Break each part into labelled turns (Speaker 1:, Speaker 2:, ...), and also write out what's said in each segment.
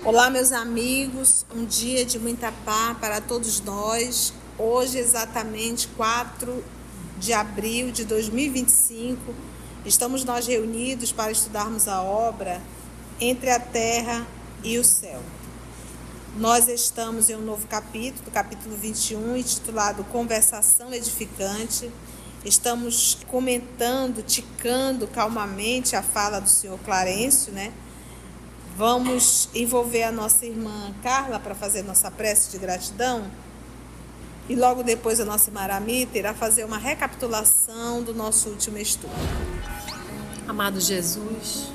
Speaker 1: Olá, meus amigos, um dia de muita paz para todos nós. Hoje, exatamente 4 de abril de 2025, estamos nós reunidos para estudarmos a obra Entre a Terra e o Céu. Nós estamos em um novo capítulo, capítulo 21, intitulado Conversação Edificante. Estamos comentando, ticando calmamente a fala do senhor Clarencio, né? Vamos envolver a nossa irmã Carla para fazer nossa prece de gratidão. E logo depois a nossa irmã Aramita irá fazer uma recapitulação do nosso último estudo.
Speaker 2: Amado Jesus,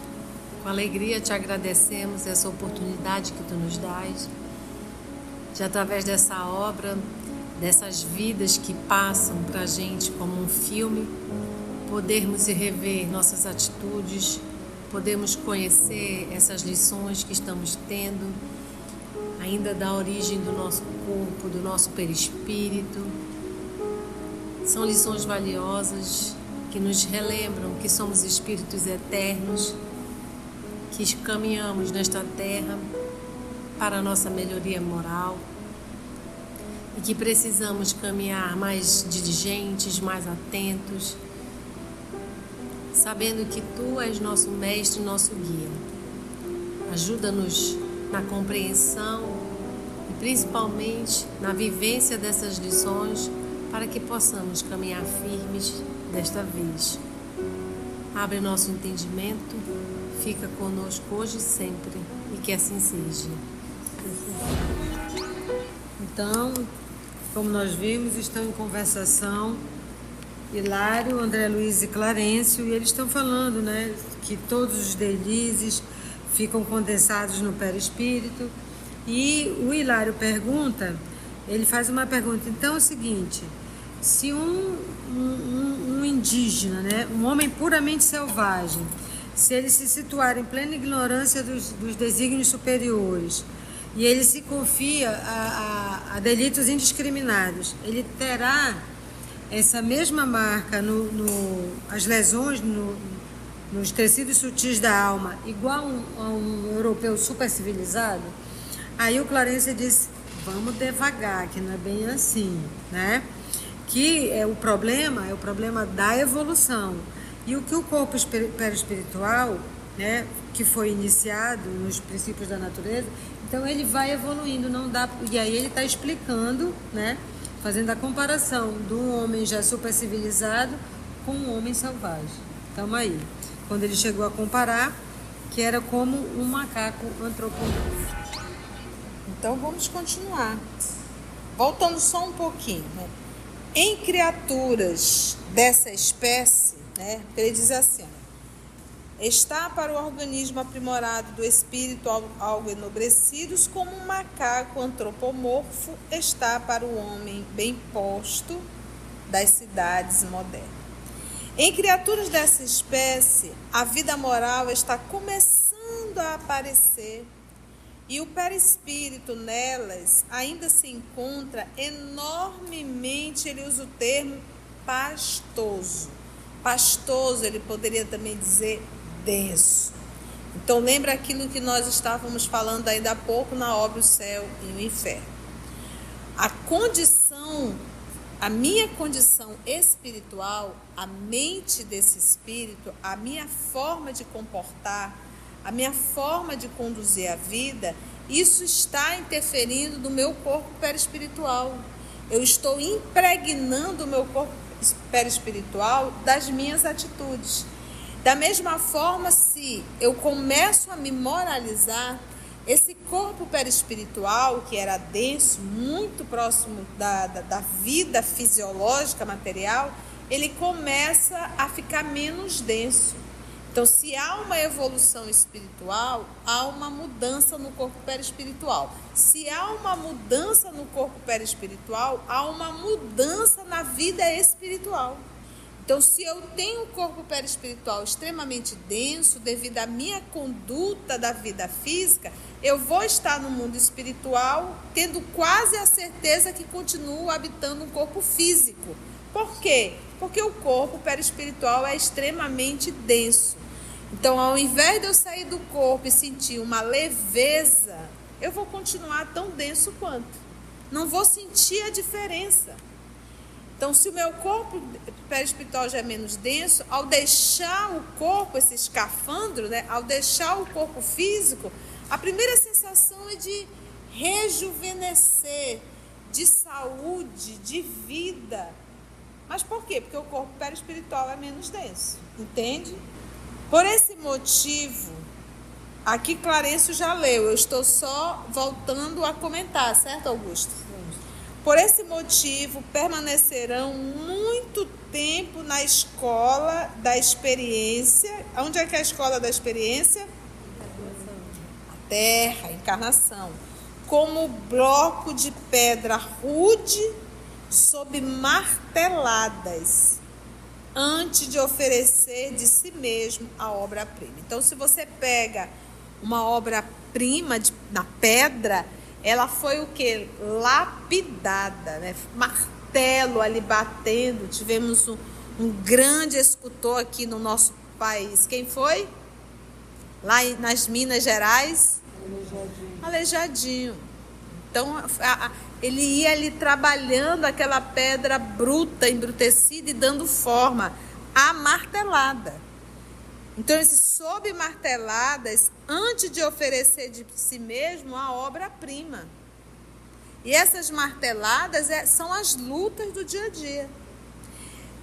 Speaker 2: com alegria te agradecemos essa oportunidade que tu nos dás, de através dessa obra, dessas vidas que passam para a gente como um filme, podermos rever nossas atitudes, podemos conhecer essas lições que estamos tendo, ainda da origem do nosso corpo, do nosso perispírito. São lições valiosas que nos relembram que somos espíritos eternos, que caminhamos nesta terra para a nossa melhoria moral e que precisamos caminhar mais diligentes, mais atentos, sabendo que Tu és nosso mestre e nosso guia. Ajuda-nos na compreensão e principalmente na vivência dessas lições para que possamos caminhar firmes desta vez. Abre nosso entendimento, fica conosco hoje e sempre e que assim seja.
Speaker 3: Então, como nós vimos, estão em conversação Hilário, André Luiz e Clarencio, e eles estão falando, né, que todos os delizes ficam condensados no perispírito. E o Hilário pergunta, ele faz uma pergunta, então é o seguinte: se um indígena, né, um homem puramente selvagem, se ele se situar em plena ignorância dos desígnios superiores e ele se confia a delitos indiscriminados, ele terá essa mesma marca as lesões nos tecidos sutis da alma, igual a um europeu super civilizado? Aí o Clarencio diz, vamos devagar, que não é bem assim, né? Que é o problema da evolução. E o que o corpo perispiritual, né, que foi iniciado nos princípios da natureza, então ele vai evoluindo, não dá. E aí ele está explicando, né, fazendo a comparação do homem já super civilizado com um homem selvagem. Então aí, quando ele chegou a comparar, que era como um macaco antropomórfico.
Speaker 1: Então vamos continuar. Voltando só um pouquinho, né? Em criaturas dessa espécie, né, ele diz assim: está para o organismo aprimorado do espírito algo enobrecidos, como um macaco antropomorfo está para o homem bem posto das cidades modernas. Em criaturas dessa espécie, a vida moral está começando a aparecer e o perispírito nelas ainda se encontra enormemente, ele usa o termo pastoso. Pastoso, ele poderia também dizer denso. Então lembra aquilo que nós estávamos falando ainda há pouco na obra O Céu e o Inferno. A minha condição espiritual, a mente desse espírito, a minha forma de comportar, a minha forma de conduzir a vida, isso está interferindo no meu corpo perispiritual. Eu estou impregnando o meu corpo perispiritual das minhas atitudes. Da mesma forma, se eu começo a me moralizar, esse corpo perispiritual, que era denso, muito próximo da vida fisiológica material, ele começa a ficar menos denso. Então, se há uma evolução espiritual, há uma mudança no corpo perispiritual. Se há uma mudança no corpo perispiritual, há uma mudança na vida espiritual. Então, se eu tenho um corpo perispiritual extremamente denso, devido à minha conduta da vida física, eu vou estar no mundo espiritual tendo quase a certeza que continuo habitando um corpo físico. Por quê? Porque o corpo perispiritual é extremamente denso. Então, ao invés de eu sair do corpo e sentir uma leveza, eu vou continuar tão denso quanto. Não vou sentir a diferença. Então, se o meu corpo perispiritual já é menos denso, ao deixar o corpo, esse escafandro, né, ao deixar o corpo físico, a primeira sensação é de rejuvenescer, de saúde, de vida. Mas por quê? Porque o corpo perispiritual é menos denso, entende? Por esse motivo, aqui Clarencio já leu, eu estou só voltando a comentar, certo, Augusto? Por esse motivo, permanecerão muito tempo na escola da experiência. Onde é que é a escola da experiência? A Terra, a encarnação. Como bloco de pedra rude sob marteladas, antes de oferecer de si mesmo a obra-prima. Então, se você pega uma obra-prima na pedra, ela foi o quê? Lapidada, né? Martelo ali batendo. Tivemos um grande escultor aqui no nosso país. Quem foi? Lá nas Minas Gerais? Aleijadinho. Então, ele ia ali trabalhando aquela pedra bruta, embrutecida e dando forma à martelada. Então, sob marteladas, antes de oferecer de si mesmo a obra-prima. E essas marteladas são as lutas do dia a dia.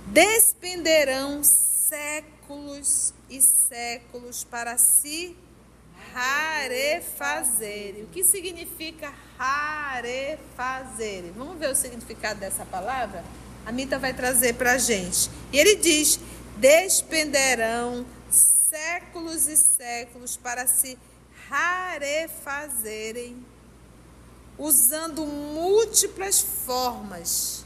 Speaker 1: Despenderão séculos e séculos para se rarefazerem. O que significa rarefazerem? Vamos ver o significado dessa palavra? A Mita vai trazer para a gente. E ele diz: despenderão séculos e séculos para se rarefazerem, usando múltiplas formas.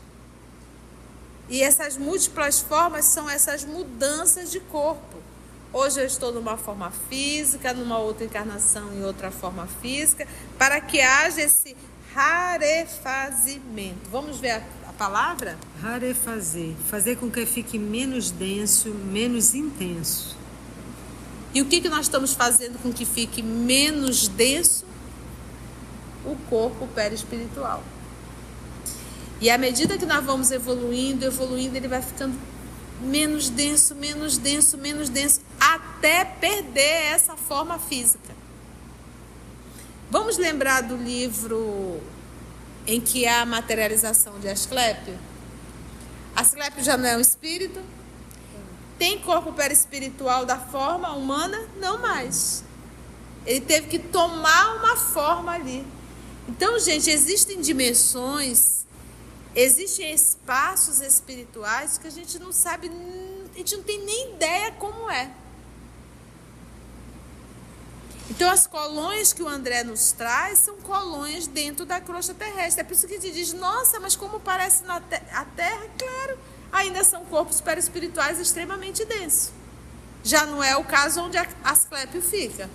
Speaker 1: E essas múltiplas formas são essas mudanças de corpo. Hoje eu estou numa forma física, numa outra encarnação em outra forma física, para que haja esse rarefazimento. Vamos ver a palavra?
Speaker 3: Rarefazer. Fazer com que fique menos denso, menos intenso.
Speaker 1: E o que nós estamos fazendo com que fique menos denso? O corpo perispiritual. E à medida que nós vamos evoluindo, ele vai ficando menos denso, até perder essa forma física. Vamos lembrar do livro em que há a materialização de Asclépio? Asclépio já não é um espírito? Tem corpo perispiritual da forma humana? Não mais. Ele teve que tomar uma forma ali. Então, gente, existem dimensões, existem espaços espirituais que a gente não sabe, a gente não tem nem ideia como é. Então, as colônias que o André nos traz são colônias dentro da crosta terrestre. É por isso que a gente diz: nossa, mas como parece a Terra? Claro, ainda são corpos perispirituais extremamente densos. Já não é o caso onde Asclépio fica.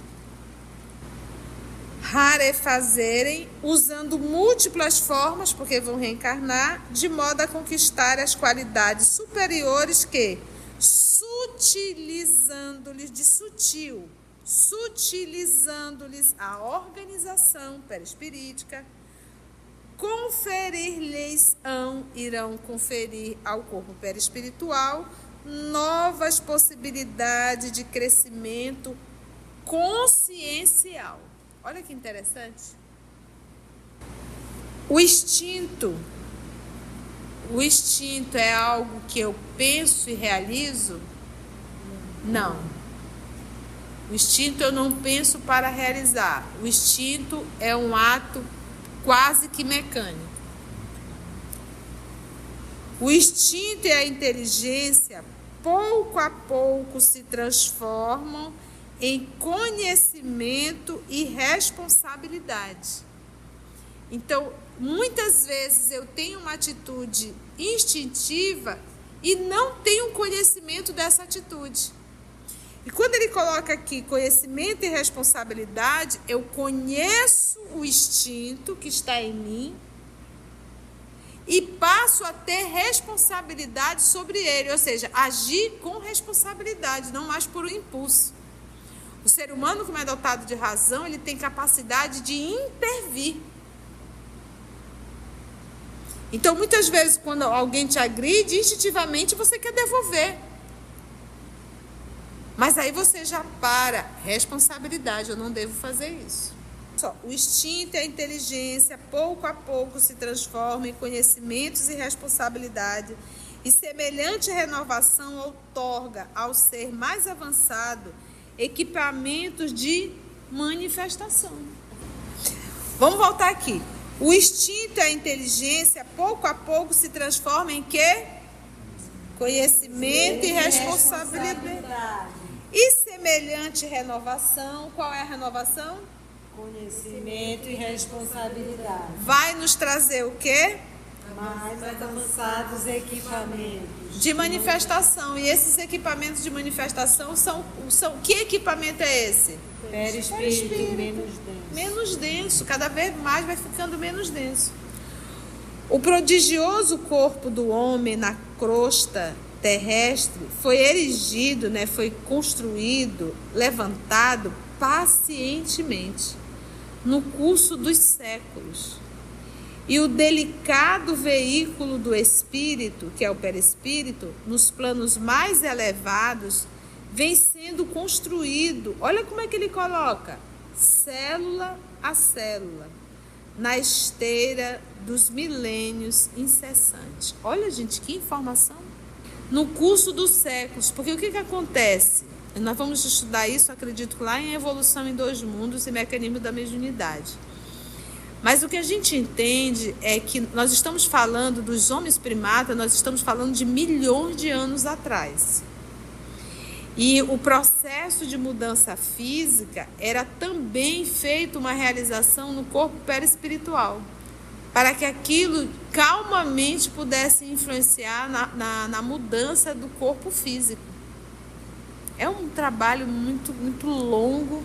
Speaker 1: Rarefazerem, usando múltiplas formas, porque vão reencarnar, de modo a conquistar as qualidades superiores que, sutilizando-lhes de sutil, sutilizando-lhes a organização perispirítica, irão conferir ao corpo perispiritual novas possibilidades de crescimento consciencial. Olha que interessante. O instinto é algo que eu penso e realizo? Não. O instinto eu não penso para realizar. O instinto é um ato quase que mecânico. O instinto e a inteligência, pouco a pouco, se transformam em conhecimento e responsabilidade. Então, muitas vezes eu tenho uma atitude instintiva e não tenho conhecimento dessa atitude. E quando ele coloca aqui conhecimento e responsabilidade, eu conheço o instinto que está em mim e passo a ter responsabilidade sobre ele, ou seja, agir com responsabilidade, não mais por um impulso. O ser humano, como é dotado de razão, ele tem capacidade de intervir. Então, muitas vezes, quando alguém te agride, instintivamente você quer devolver. Mas aí você já para. Responsabilidade, eu não devo fazer isso. O instinto e a inteligência, pouco a pouco, se transformam em conhecimentos e responsabilidade. E semelhante renovação outorga ao ser mais avançado equipamentos de manifestação. Vamos voltar aqui. O instinto e a inteligência, pouco a pouco, se transformam em quê? Conhecimento e responsabilidade. E semelhante renovação, qual é a renovação?
Speaker 3: Conhecimento e responsabilidade.
Speaker 1: Vai nos trazer o quê?
Speaker 3: Mais avançados equipamentos
Speaker 1: de manifestação. E esses equipamentos de manifestação são que equipamento é esse?
Speaker 3: Perispírito, menos denso.
Speaker 1: Menos denso, cada vez mais vai ficando menos denso. O prodigioso corpo do homem na crosta terrestre foi erigido, foi construído, levantado pacientemente no curso dos séculos. E o delicado veículo do espírito, que é o perispírito, nos planos mais elevados, vem sendo construído. Olha como é que ele coloca: célula a célula, na esteira dos milênios incessantes. Olha, gente, que informação! No curso dos séculos, porque o que acontece? Nós vamos estudar isso, acredito, lá em Evolução em Dois Mundos e Mecanismo da Mediunidade. Mas o que a gente entende é que nós estamos falando dos homens primatas, nós estamos falando de milhões de anos atrás. E o processo de mudança física era também feito uma realização no corpo perispiritual, para que aquilo calmamente pudesse influenciar na mudança do corpo físico. É um trabalho muito, muito longo,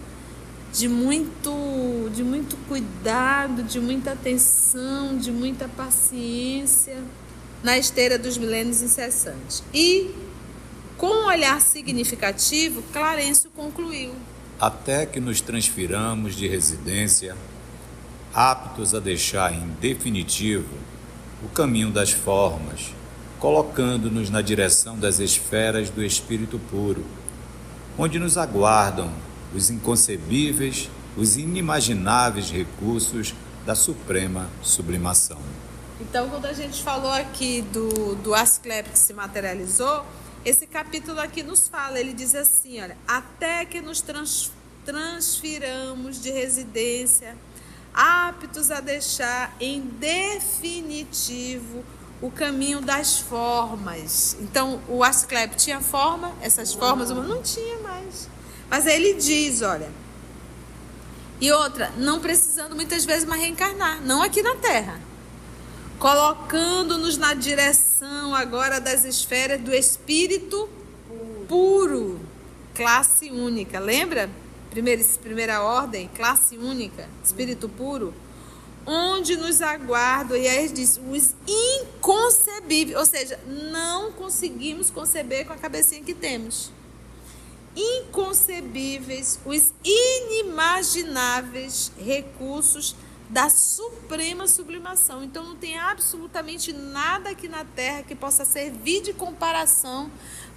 Speaker 1: de muito cuidado, de muita atenção, de muita paciência, na esteira dos milênios incessantes. E, com um olhar significativo, Clarencio concluiu:
Speaker 4: até que nos transfiramos de residência, aptos a deixar em definitivo o caminho das formas, colocando-nos na direção das esferas do Espírito Puro, onde nos aguardam os inconcebíveis, os inimagináveis recursos da suprema sublimação.
Speaker 1: Então, quando a gente falou aqui do Asclepio que se materializou, esse capítulo aqui nos fala, ele diz assim, olha, até que nos transfiramos de residência, aptos a deixar em definitivo o caminho das formas. Então, o Asclepio tinha forma, essas formas não tinha mais. Mas aí ele diz, olha, e outra, não precisando muitas vezes mais reencarnar, não aqui na Terra, colocando-nos na direção agora das esferas do Espírito Puro, classe única, lembra? Primeira ordem, classe única, Espírito Puro, onde nos aguardam, e aí diz, os inconcebíveis, ou seja, não conseguimos conceber com a cabecinha que temos. Inconcebíveis, os inimagináveis recursos da suprema sublimação. Então não tem absolutamente nada aqui na Terra que possa servir de comparação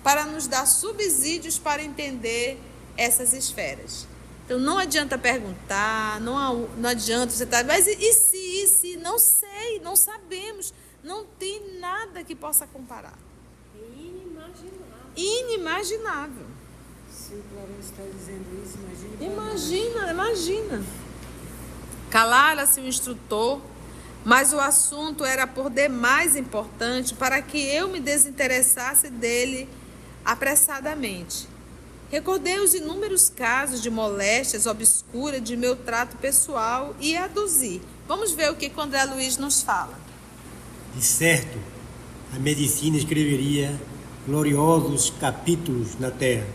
Speaker 1: para nos dar subsídios para entender essas esferas. Então não adianta perguntar, não adianta você estar, mas e se, não sei, não sabemos, não tem nada que possa comparar. Inimaginável.
Speaker 3: Se o Clarencio está dizendo isso,
Speaker 1: Imagina. Calara-se o instrutor, mas o assunto era por demais importante para que eu me desinteressasse dele apressadamente. Recordei os inúmeros casos de moléstias obscuras de meu trato pessoal e aduzi. Vamos ver o que André Luiz nos fala.
Speaker 5: De certo, a medicina escreveria gloriosos capítulos na Terra,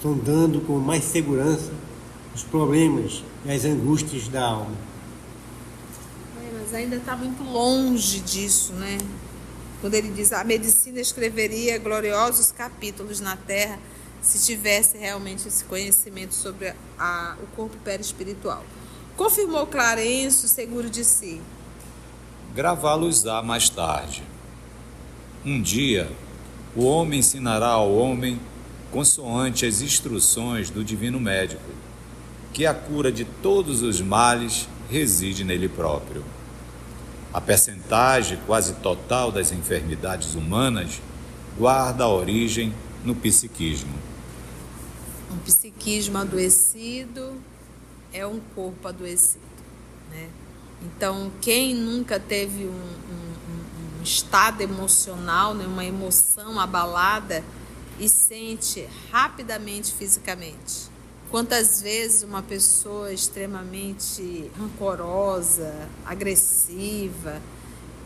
Speaker 5: sondando com mais segurança os problemas e as angústias da alma.
Speaker 1: Mas ainda está muito longe disso, né? Quando ele diz a medicina escreveria gloriosos capítulos na Terra, se tivesse realmente esse conhecimento sobre o corpo perispiritual. Confirmou Clarencio, seguro de si.
Speaker 4: Gravá-los-á mais tarde. Um dia, o homem ensinará ao homem, consoante as instruções do divino médico, que a cura de todos os males reside nele próprio. A percentagem quase total das enfermidades humanas guarda a origem no psiquismo.
Speaker 1: Um psiquismo adoecido é um corpo adoecido, né? Então, quem nunca teve um estado emocional, né, uma emoção abalada e sente rapidamente fisicamente? Quantas vezes uma pessoa extremamente rancorosa, agressiva,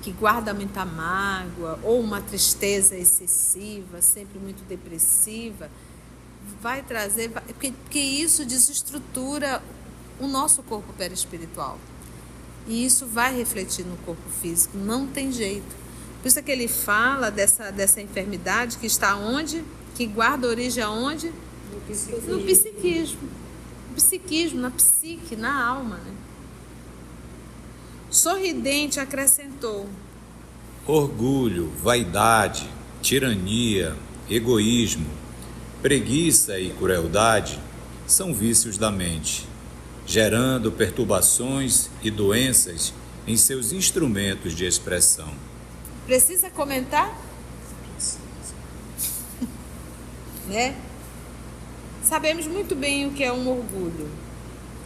Speaker 1: que guarda muita mágoa ou uma tristeza excessiva, sempre muito depressiva, vai trazer... Porque isso desestrutura o nosso corpo perispiritual. E isso vai refletir no corpo físico, não tem jeito. Por isso é que ele fala dessa enfermidade que está onde? Que guarda origem aonde? No psiquismo. No psiquismo, na psique, na alma, né? Sorridente acrescentou:
Speaker 4: Orgulho, vaidade, tirania, egoísmo, preguiça e crueldade são vícios da mente, gerando perturbações e doenças em seus instrumentos de expressão.
Speaker 1: Precisa comentar? Né? Sabemos muito bem o que é um orgulho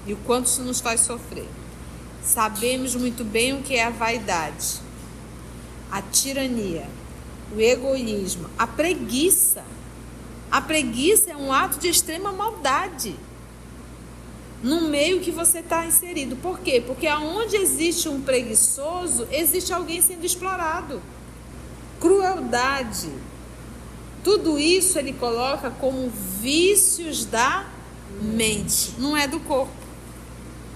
Speaker 1: e o quanto isso nos faz sofrer. Sabemos muito bem o que é a vaidade, a tirania, o egoísmo, a preguiça. A preguiça é um ato de extrema maldade no meio que você está inserido. Por quê? Porque aonde existe um preguiçoso, existe alguém sendo explorado. Crueldade. Tudo isso ele coloca como vícios da mente, não é do corpo.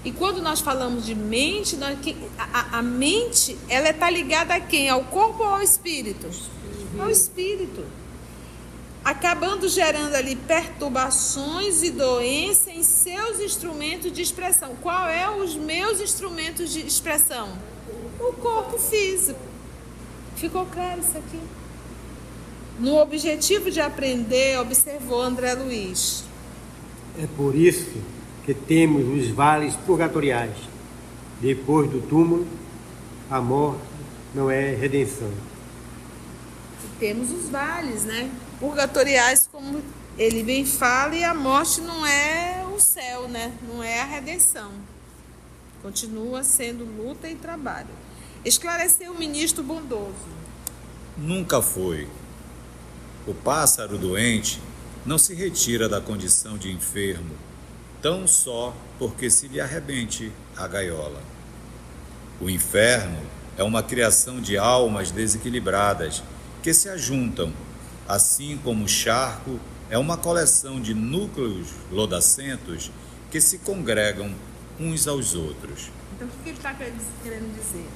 Speaker 1: E quando nós falamos de mente, a mente, ela está ligada a quem? Ao corpo ou ao espírito? Ao espírito. Acabando gerando ali perturbações e doença em seus instrumentos de expressão. Qual é os meus instrumentos de expressão? O corpo físico. Ficou claro isso aqui? No objetivo de aprender, observou André Luiz.
Speaker 5: É por isso que temos os vales purgatoriais. Depois do túmulo, a morte não é redenção.
Speaker 1: E temos os vales, né? Purgatoriais, como ele bem fala, e a morte não é o céu, né? Não é a redenção. Continua sendo luta e trabalho. Esclareceu o ministro bondoso.
Speaker 4: Nunca foi. O pássaro doente não se retira da condição de enfermo, tão só porque se lhe arrebente a gaiola. O inferno é uma criação de almas desequilibradas que se ajuntam, assim como o charco é uma coleção de núcleos lodacentos que se congregam uns aos outros.
Speaker 1: Então, o que ele está querendo dizer?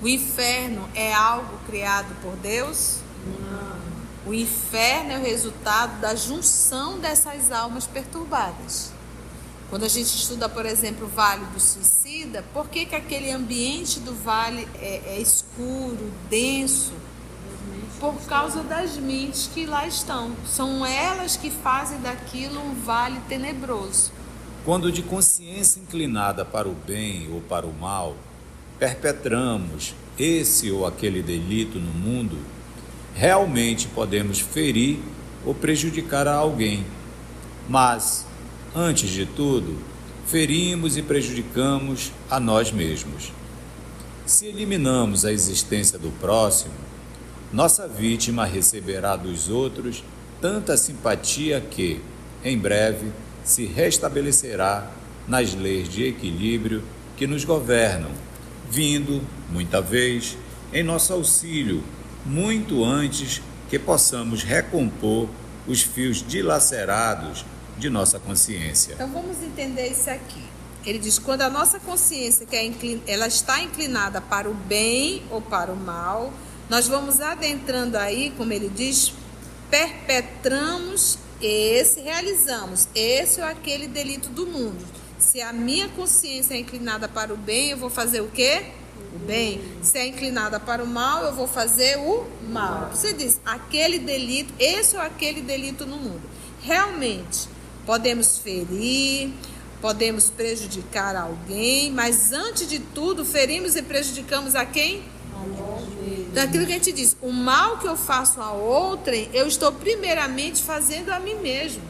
Speaker 1: O inferno é algo criado por Deus? Não. O inferno é o resultado da junção dessas almas perturbadas. Quando a gente estuda, por exemplo, o Vale do Suicida, por que aquele ambiente do vale é escuro, denso? Por causa das mentes que lá estão. São elas que fazem daquilo um vale tenebroso.
Speaker 4: Quando de consciência inclinada para o bem ou para o mal, perpetramos esse ou aquele delito no mundo, realmente podemos ferir ou prejudicar a alguém. Mas, antes de tudo, ferimos e prejudicamos a nós mesmos. Se eliminamos a existência do próximo, nossa vítima receberá dos outros tanta simpatia que, em breve, se restabelecerá nas leis de equilíbrio que nos governam, vindo, muita vez, em nosso auxílio, muito antes que possamos recompor os fios dilacerados de nossa consciência.
Speaker 1: Então vamos entender isso aqui. Ele diz: quando a nossa consciência ela está inclinada para o bem ou para o mal, nós vamos adentrando aí, como ele diz, perpetramos realizamos esse ou aquele delito do mundo. Se a minha consciência é inclinada para o bem, eu vou fazer o quê? O bem. Se é inclinada para o mal, eu vou fazer o mal. Você diz, aquele delito, esse ou aquele delito no mundo. Realmente, podemos ferir, podemos prejudicar alguém, mas antes de tudo, ferimos e prejudicamos a quem? Então, aquilo que a gente diz, o mal que eu faço a outrem, eu estou primeiramente fazendo a mim mesmo.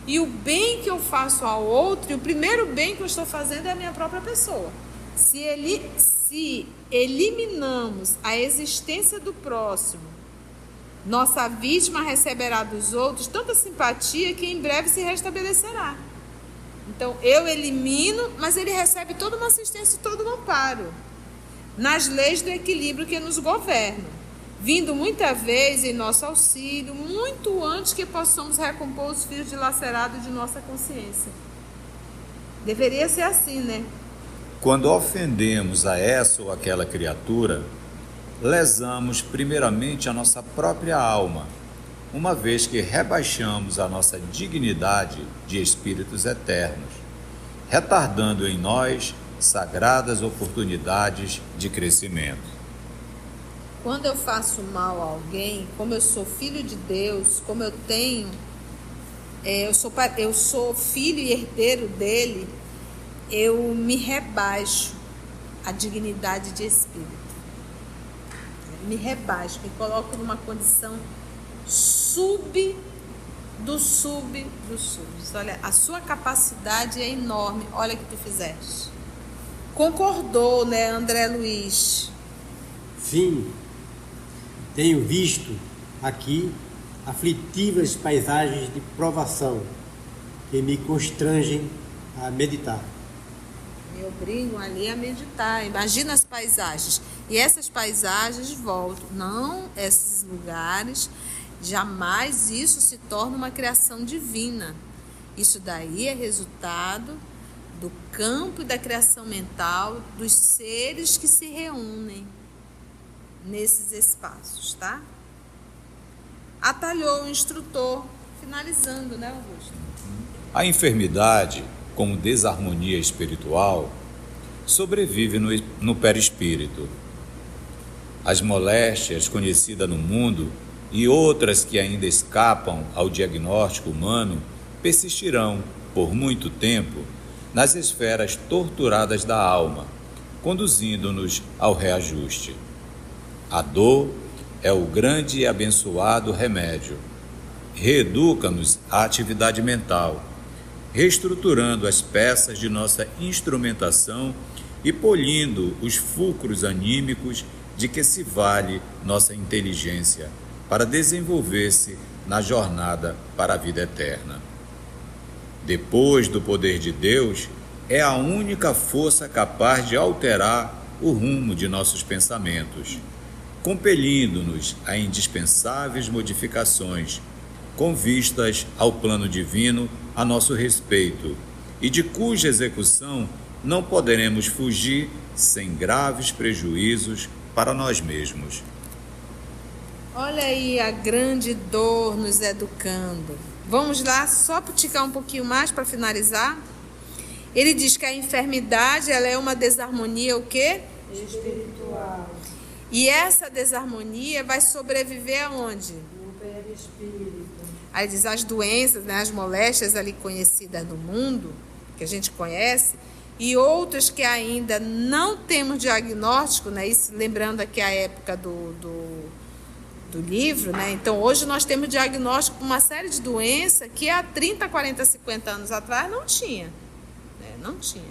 Speaker 1: E o bem que eu faço a outro, o primeiro bem que eu estou fazendo é a minha própria pessoa. Se eliminamos a existência do próximo, nossa vítima receberá dos outros tanta simpatia que em breve se restabelecerá. Então, eu elimino, mas ele recebe toda uma assistência e todo um amparo nas leis do equilíbrio que nos governam, vindo muita vez em nosso auxílio, muito antes que possamos recompor os fios dilacerados de nossa consciência. Deveria ser assim, né?
Speaker 4: Quando ofendemos a essa ou aquela criatura, lesamos primeiramente a nossa própria alma, uma vez que rebaixamos a nossa dignidade de espíritos eternos, retardando em nós sagradas oportunidades de crescimento.
Speaker 1: Quando eu faço mal a alguém, como eu sou filho de Deus, como eu tenho, eu sou filho e herdeiro dele, eu me rebaixo a dignidade de espírito. Me rebaixo, me coloco numa condição sub dos sub. Olha, a sua capacidade é enorme, olha o que tu fizeste. Concordou, né, André Luiz?
Speaker 5: Sim, tenho visto aqui aflitivas paisagens de provação que me constrangem a meditar.
Speaker 1: Me obrigam ali a meditar. Imagina as paisagens. E essas paisagens voltam. Não, esses lugares, jamais isso se torna uma criação divina. Isso daí é resultado do campo e da criação mental dos seres que se reúnem nesses espaços, tá? Atalhou o instrutor, finalizando, né, Augusto?
Speaker 4: A enfermidade, como desarmonia espiritual, sobrevive no perispírito. As moléstias conhecidas no mundo e outras que ainda escapam ao diagnóstico humano persistirão, por muito tempo, nas esferas torturadas da alma, conduzindo-nos ao reajuste. A dor é o grande e abençoado remédio. Reeduca-nos à atividade mental, reestruturando as peças de nossa instrumentação e polindo os fulcros anímicos de que se vale nossa inteligência para desenvolver-se na jornada para a vida eterna. Depois do poder de Deus, é a única força capaz de alterar o rumo de nossos pensamentos, compelindo-nos a indispensáveis modificações, com vistas ao plano divino a nosso respeito, e de cuja execução não poderemos fugir sem graves prejuízos para nós mesmos.
Speaker 1: Olha aí a grande dor nos educando. Vamos lá, só puticar um pouquinho mais para finalizar. Ele diz que a enfermidade, ela é uma desarmonia, o quê?
Speaker 3: Espiritual.
Speaker 1: E essa desarmonia vai sobreviver aonde?
Speaker 3: No perispírito.
Speaker 1: Aí diz as doenças, né, as moléstias ali conhecidas no mundo, que a gente conhece, e outras que ainda não temos diagnóstico, né? Isso, lembrando aqui a época do livro, né? Então, hoje nós temos diagnóstico para uma série de doenças que há 30, 40, 50 anos atrás não tinha. Né? Não tinha.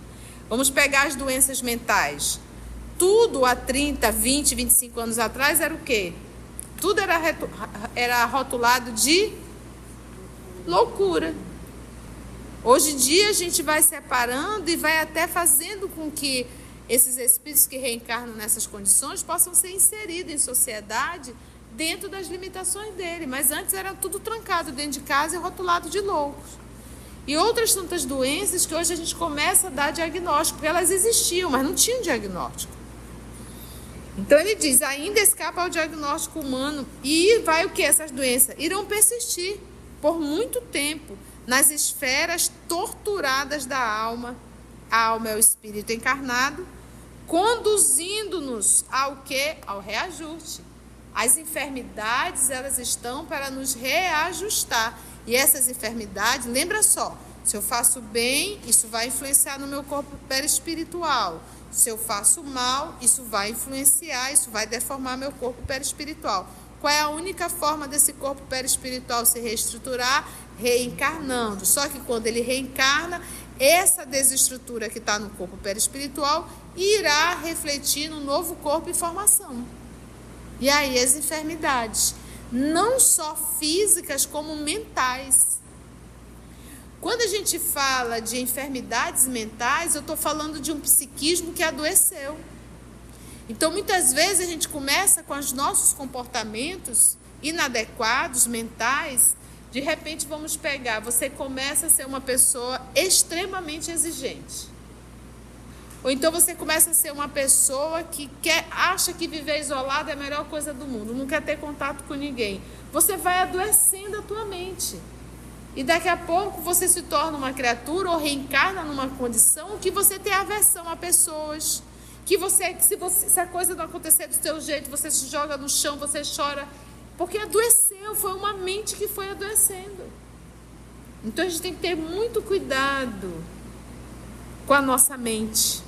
Speaker 1: Vamos pegar as doenças mentais. Tudo há 30, 20, 25 anos atrás era o quê? Tudo era rotulado de loucura. Hoje em dia a gente vai separando e vai até fazendo com que esses espíritos que reencarnam nessas condições possam ser inseridos em sociedade dentro das limitações dele. Mas antes era tudo trancado dentro de casa e rotulado de loucos. E outras tantas doenças que hoje a gente começa a dar diagnóstico, porque elas existiam, mas não tinham diagnóstico. Então ele diz, ainda escapa ao diagnóstico humano e vai o que? Essas doenças irão persistir. por muito tempo nas esferas torturadas da alma. A alma é o espírito encarnado, conduzindo-nos ao quê? Ao reajuste. As enfermidades, elas estão para nos reajustar. E essas enfermidades, lembra só, se eu faço bem, isso vai influenciar no meu corpo perispiritual. Se eu faço mal, isso vai influenciar, isso vai deformar meu corpo perispiritual. Qual é a única forma desse corpo perispiritual se reestruturar? Reencarnando. Só que quando ele reencarna, essa desestrutura que está no corpo perispiritual irá refletir no novo corpo em formação. E aí as enfermidades, não só físicas como mentais. Quando a gente fala de enfermidades mentais, eu estou falando de um psiquismo que adoeceu. Então, muitas vezes, a gente começa com os nossos comportamentos inadequados, mentais. De repente, vamos pegar, você começa a ser uma pessoa extremamente exigente. Ou então você começa a ser uma pessoa que acha que viver isolado é a melhor coisa do mundo, não quer ter contato com ninguém. Você vai adoecendo a tua mente. E daqui a pouco você se torna uma criatura ou reencarna numa condição que você tem aversão a pessoas. Que se a coisa não acontecer do seu jeito, você se joga no chão, você chora. Porque adoeceu, foi uma mente que foi adoecendo. Então a gente tem que ter muito cuidado com a nossa mente.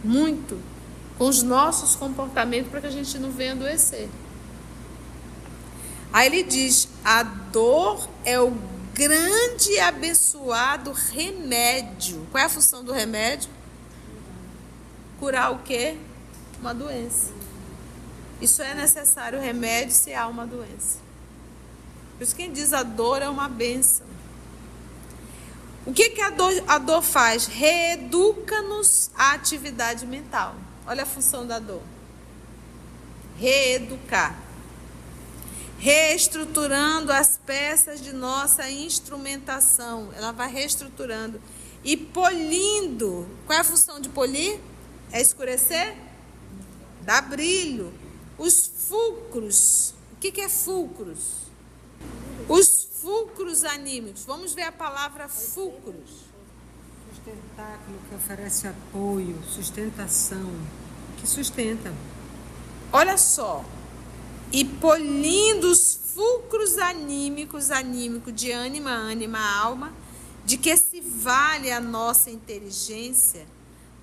Speaker 1: Muito. Com os nossos comportamentos para que a gente não venha adoecer. Aí ele diz, a dor é o grande e abençoado remédio. Qual é a função do remédio? Curar o quê? Uma doença. Isso é necessário o remédio se há uma doença. Por isso quem diz a dor é uma bênção. O que a dor faz? Reeduca-nos à atividade mental. Olha a função da dor. Reeducar. Reestruturando as peças de nossa instrumentação. Ela vai reestruturando. E polindo. Qual é a função de polir? É escurecer? Dá brilho. Os fulcros. O que é fulcros? Os fulcros anímicos. Vamos ver a palavra fulcros.
Speaker 3: Sustentáculo que oferece apoio, sustentação, que sustenta.
Speaker 1: Olha só. E polindo os fulcros anímicos de ânima, alma, de que se vale a nossa inteligência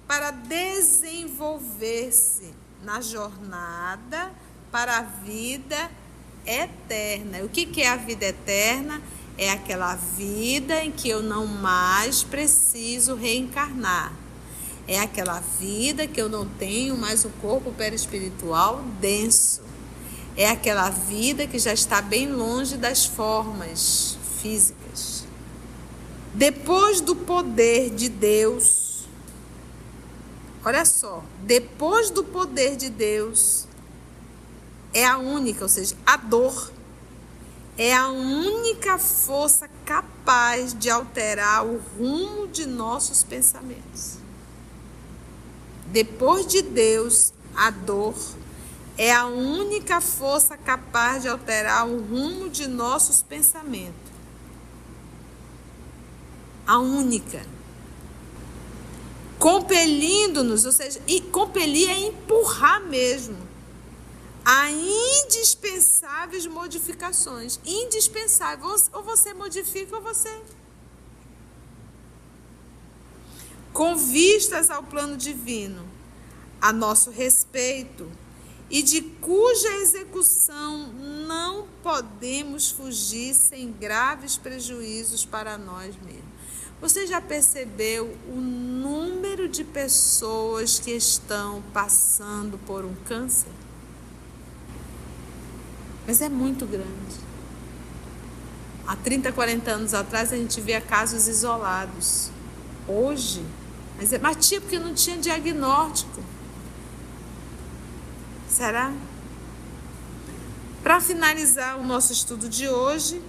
Speaker 1: para desenvolver-se na jornada para a vida eterna. O que é a vida eterna? É aquela vida em que eu não mais preciso reencarnar. É aquela vida que eu não tenho mais o corpo perispiritual denso. É aquela vida que já está bem longe das formas físicas. Depois do poder de Deus, olha só, depois do poder de Deus, é a única, ou seja, a dor é a única força capaz de alterar o rumo de nossos pensamentos. Depois de Deus, a dor é a única força capaz de alterar o rumo de nossos pensamentos. A única. Compelindo-nos, ou seja, e compelir é empurrar mesmo, a indispensáveis modificações. Indispensáveis. Ou você modifica ou você. Com vistas ao plano divino, a nosso respeito, e de cuja execução não podemos fugir sem graves prejuízos para nós mesmos. Você já percebeu o número de pessoas que estão passando por um câncer? Mas é muito grande. Há 30, 40 anos atrás a gente via casos isolados. Hoje, mas tinha porque não tinha diagnóstico. Será? Para finalizar o nosso estudo de hoje,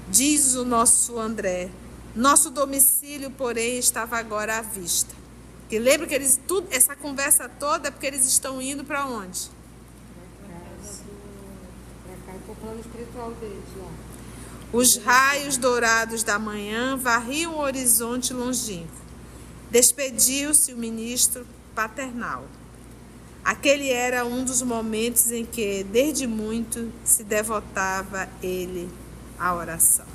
Speaker 1: diz o nosso André, nosso domicílio, porém, estava agora à vista. E lembra que essa conversa toda é porque eles estão indo para onde?
Speaker 3: Para cá, para o plano espiritual deles lá.
Speaker 1: Os raios dourados da manhã varriam o horizonte longínquo. Despediu-se o ministro paternal. Aquele era um dos momentos em que, desde muito, se devotava ele à oração.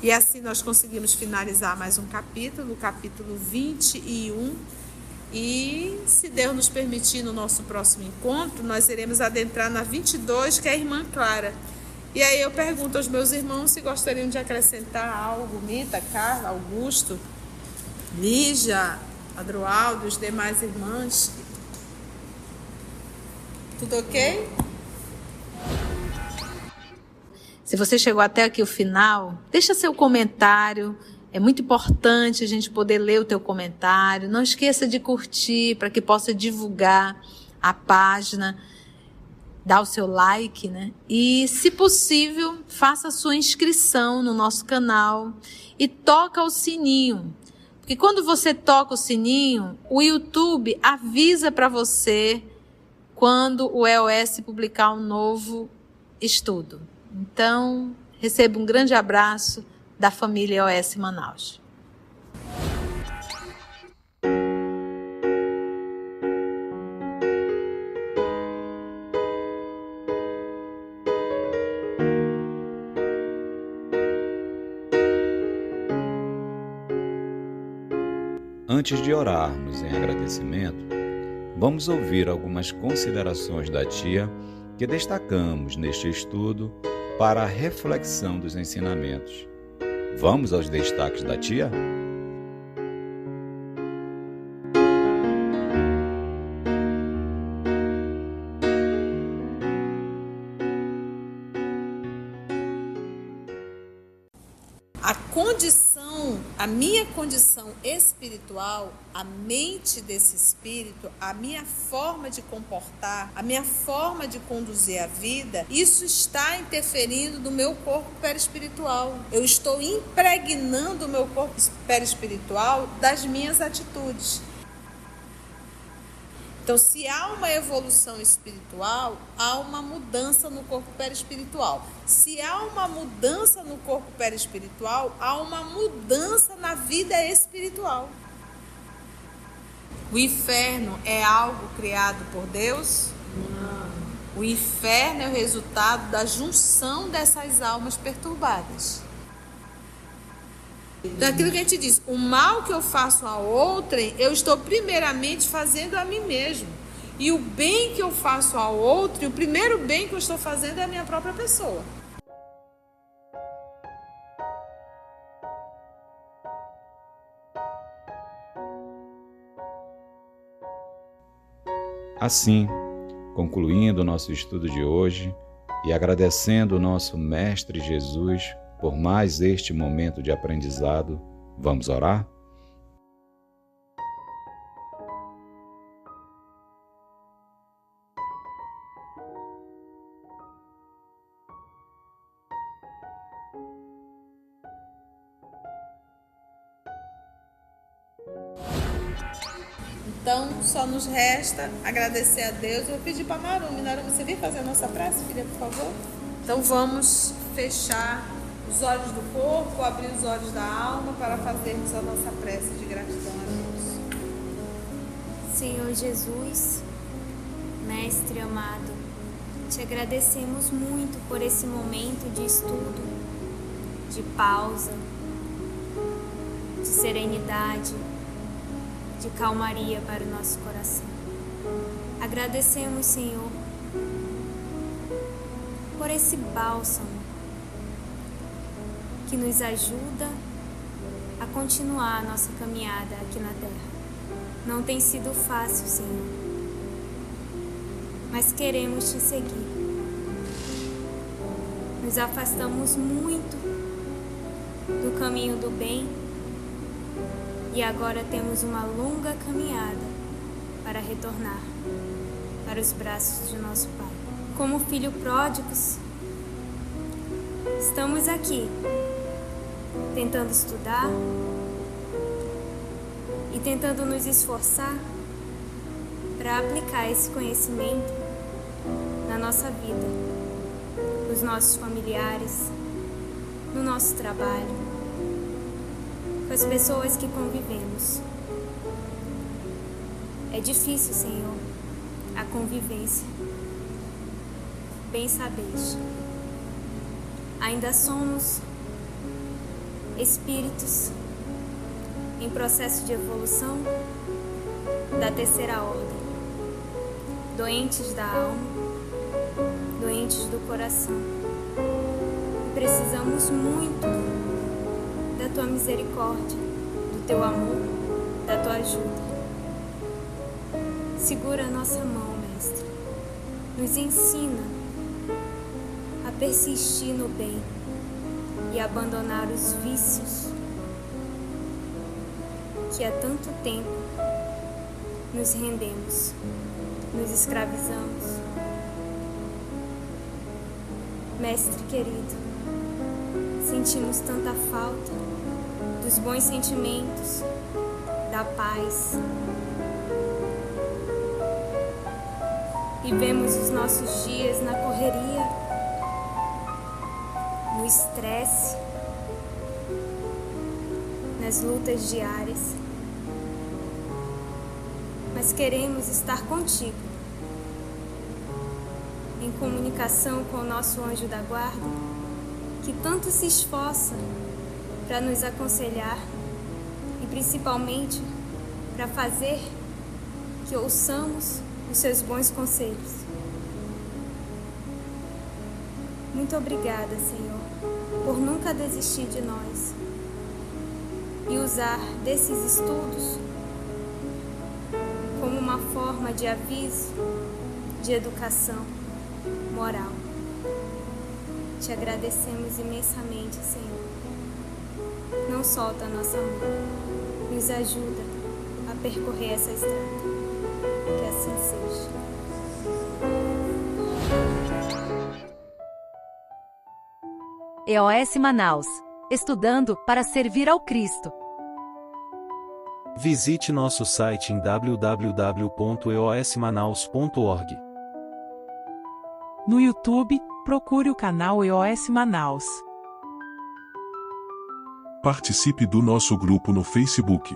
Speaker 1: E assim nós conseguimos finalizar mais um capítulo, o capítulo 21. E, se Deus nos permitir, no nosso próximo encontro, nós iremos adentrar na 22, que é a irmã Clara. E aí eu pergunto aos meus irmãos se gostariam de acrescentar algo. Mita, Carla, Augusto, Lígia, Adroaldo, os demais irmãs. Tudo ok? Se você chegou até aqui o final, deixa seu comentário. É muito importante a gente poder ler o teu comentário. Não esqueça de curtir para que possa divulgar a página. Dá o seu like, né? E, se possível, faça a sua inscrição no nosso canal e toca o sininho. Porque quando você toca o sininho, o YouTube avisa para você quando o EOS publicar um novo estudo. Então, receba um grande abraço da família EOS Manaus.
Speaker 4: Antes de orarmos em agradecimento, vamos ouvir algumas considerações da tia que destacamos neste estudo para a reflexão dos ensinamentos. Vamos aos destaques da tia?
Speaker 1: A minha condição espiritual, a mente desse espírito, a minha forma de comportar, a minha forma de conduzir a vida, isso está interferindo no meu corpo perispiritual. Eu estou impregnando o meu corpo perispiritual das minhas atitudes. Então, se há uma evolução espiritual, há uma mudança no corpo perispiritual. Se há uma mudança no corpo perispiritual, há uma mudança na vida espiritual. O inferno é algo criado por Deus? Não. O inferno é o resultado da junção dessas almas perturbadas. Então, aquilo que a gente diz, o mal que eu faço a outrem, eu estou primeiramente fazendo a mim mesmo. E o bem que eu faço a outrem, o primeiro bem que eu estou fazendo é a minha própria pessoa.
Speaker 4: Assim, concluindo o nosso estudo de hoje e agradecendo o nosso Mestre Jesus por mais este momento de aprendizado, vamos orar?
Speaker 1: Então, só nos resta agradecer a Deus. Eu vou pedir para Narumi. Narumi, você vem fazer a nossa prece, filha, por favor? Então, vamos fechar os olhos do corpo, abrir os olhos da alma para fazermos a nossa prece de gratidão a Deus.
Speaker 6: Senhor Jesus, Mestre amado, te agradecemos muito por esse momento de estudo, de pausa, de serenidade, de calmaria para o nosso coração. Agradecemos, Senhor, por esse bálsamo que nos ajuda a continuar a nossa caminhada aqui na Terra. Não tem sido fácil, Senhor, mas queremos te seguir. Nos afastamos muito do caminho do bem e agora temos uma longa caminhada para retornar para os braços de nosso Pai. Como filhos pródigos, estamos aqui tentando estudar e tentando nos esforçar para aplicar esse conhecimento na nossa vida, nos nossos familiares, no nosso trabalho, com as pessoas que convivemos. É difícil, Senhor, a convivência. Bem sabeis. Ainda somos espíritos em processo de evolução da terceira ordem, doentes da alma, doentes do coração. E precisamos muito da tua misericórdia, do teu amor, da tua ajuda. Segura a nossa mão, Mestre. Nos ensina a persistir no bem e abandonar os vícios que há tanto tempo nos rendemos, nos escravizamos. Mestre querido, sentimos tanta falta dos bons sentimentos, da paz. Vivemos os nossos dias na correria, no estresse, nas lutas diárias. Mas queremos estar contigo, em comunicação com o nosso anjo da guarda, que tanto se esforça para nos aconselhar e principalmente para fazer que ouçamos os seus bons conselhos. Muito obrigada, Senhor, por nunca desistir de nós e usar desses estudos como uma forma de aviso, de educação moral. Te agradecemos imensamente, Senhor. Não solta a nossa mão, nos ajuda a percorrer essa estrada. Que assim seja.
Speaker 7: EOS Manaus. Estudando para servir ao Cristo.
Speaker 8: Visite nosso site em www.eosmanaus.org.
Speaker 9: No YouTube, procure o canal EOS Manaus.
Speaker 10: Participe do nosso grupo no Facebook.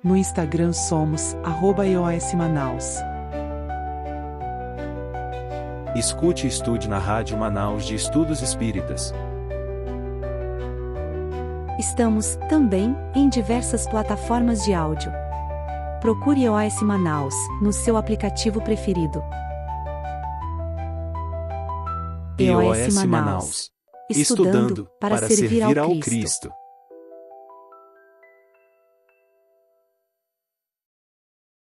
Speaker 9: No Instagram somos @EOS Manaus.
Speaker 8: Escute e estude na Rádio Manaus de Estudos Espíritas.
Speaker 7: Estamos, também, em diversas plataformas de áudio. Procure EOS Manaus, no seu aplicativo preferido.
Speaker 8: EOS Manaus. Estudando para servir ao Cristo.